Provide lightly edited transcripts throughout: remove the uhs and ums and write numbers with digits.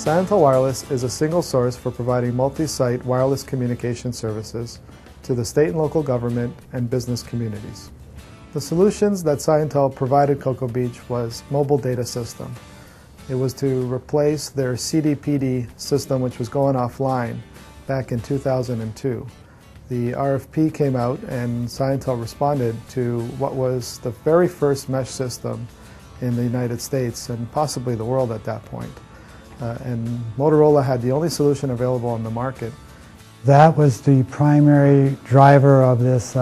Scientel Wireless is a single source for providing multi-site wireless communication services to the state and local government and business communities. The solutions that Scientel provided Cocoa Beach was mobile data system. It was to replace their CDPD system, which was going offline back in 2002. The RFP came out and Scientel responded to what was the very first mesh system in the United States and possibly the world at that point. And Motorola had the only solution available on the market. That was the primary driver of this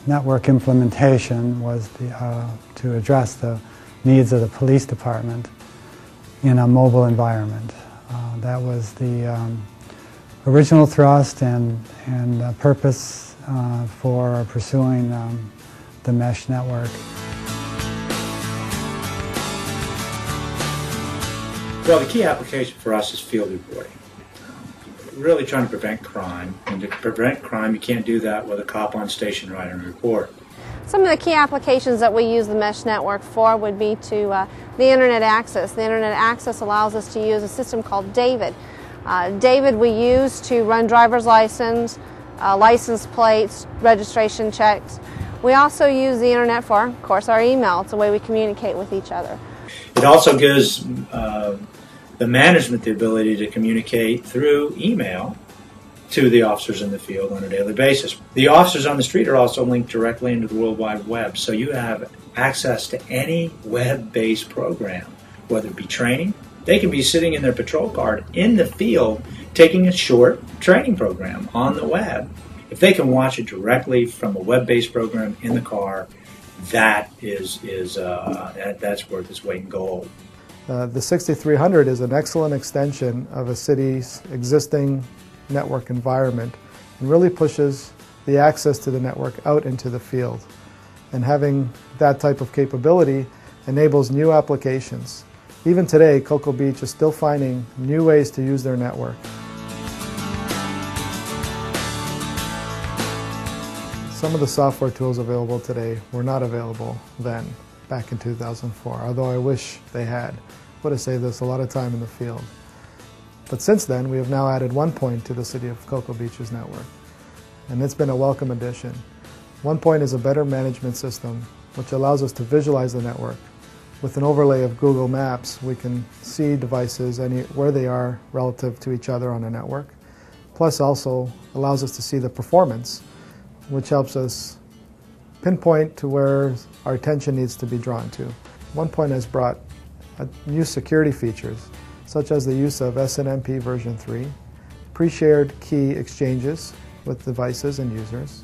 network implementation, was to address the needs of the police department in a mobile environment. That was the original thrust and purpose for pursuing the mesh network. Well, the key application for us is field reporting. Really trying to prevent crime. And to prevent crime, you can't do that with a cop on station writing a report. Some of the key applications that we use the mesh network for would be to the internet access. The internet access allows us to use a system called David. David we use to run driver's license, license plates, registration checks. We also use the internet for, of course, our email. It's the way we communicate with each other. It also gives the management the ability to communicate through email to the officers in the field on a daily basis. The officers on the street are also linked directly into the World Wide Web, so you have access to any web-based program, whether it be training. They can be sitting in their patrol car in the field taking a short training program on the web. If they can watch it directly from a web-based program in the car, that's worth its weight in gold. The 6300 is an excellent extension of a city's existing network environment and really pushes the access to the network out into the field. And having that type of capability enables new applications. Even today, Cocoa Beach is still finding new ways to use their network. Some of the software tools available today were not available then, back in 2004, although I wish they had. Would have saved us a lot of time in the field. But since then, we have now added OnePoint to the City of Cocoa Beach's network, and it's been a welcome addition. OnePoint is a better management system which allows us to visualize the network. With an overlay of Google Maps, we can see devices where they are relative to each other on a network, plus also allows us to see the performance, which helps us pinpoint to where our attention needs to be drawn to. OnePoint has brought new security features, such as the use of SNMP version 3, pre-shared key exchanges with devices and users,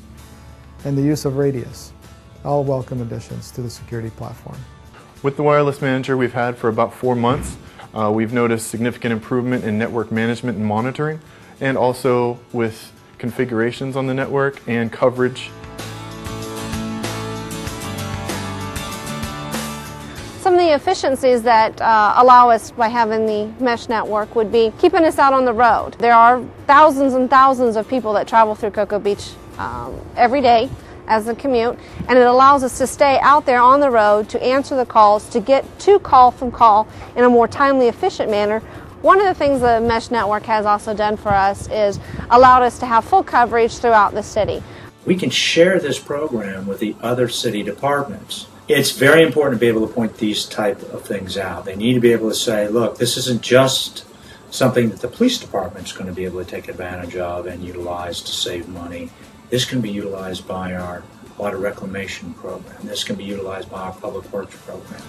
and the use of Radius, all welcome additions to the security platform. With the Wireless Manager we've had for about 4 months, we've noticed significant improvement in network management and monitoring, and also with configurations on the network and coverage. Some of the efficiencies that allow us by having the mesh network would be keeping us out on the road. There are thousands and thousands of people that travel through Cocoa Beach every day as a commute, and it allows us to stay out there on the road to answer the calls, to get to call from call in a more timely, efficient manner. One of the things the mesh network has also done for us is allowed us to have full coverage throughout the city. We can share this program with the other city departments. It's very important to be able to point these type of things out. They need to be able to say, look, this isn't just something that the police department's going to be able to take advantage of and utilize to save money. This can be utilized by our water reclamation program. This can be utilized by our public works program.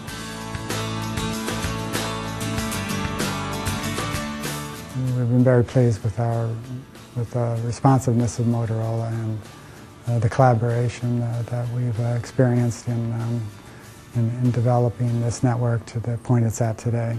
We've been very pleased with the responsiveness of Motorola and the collaboration that we've experienced in developing this network to the point it's at today.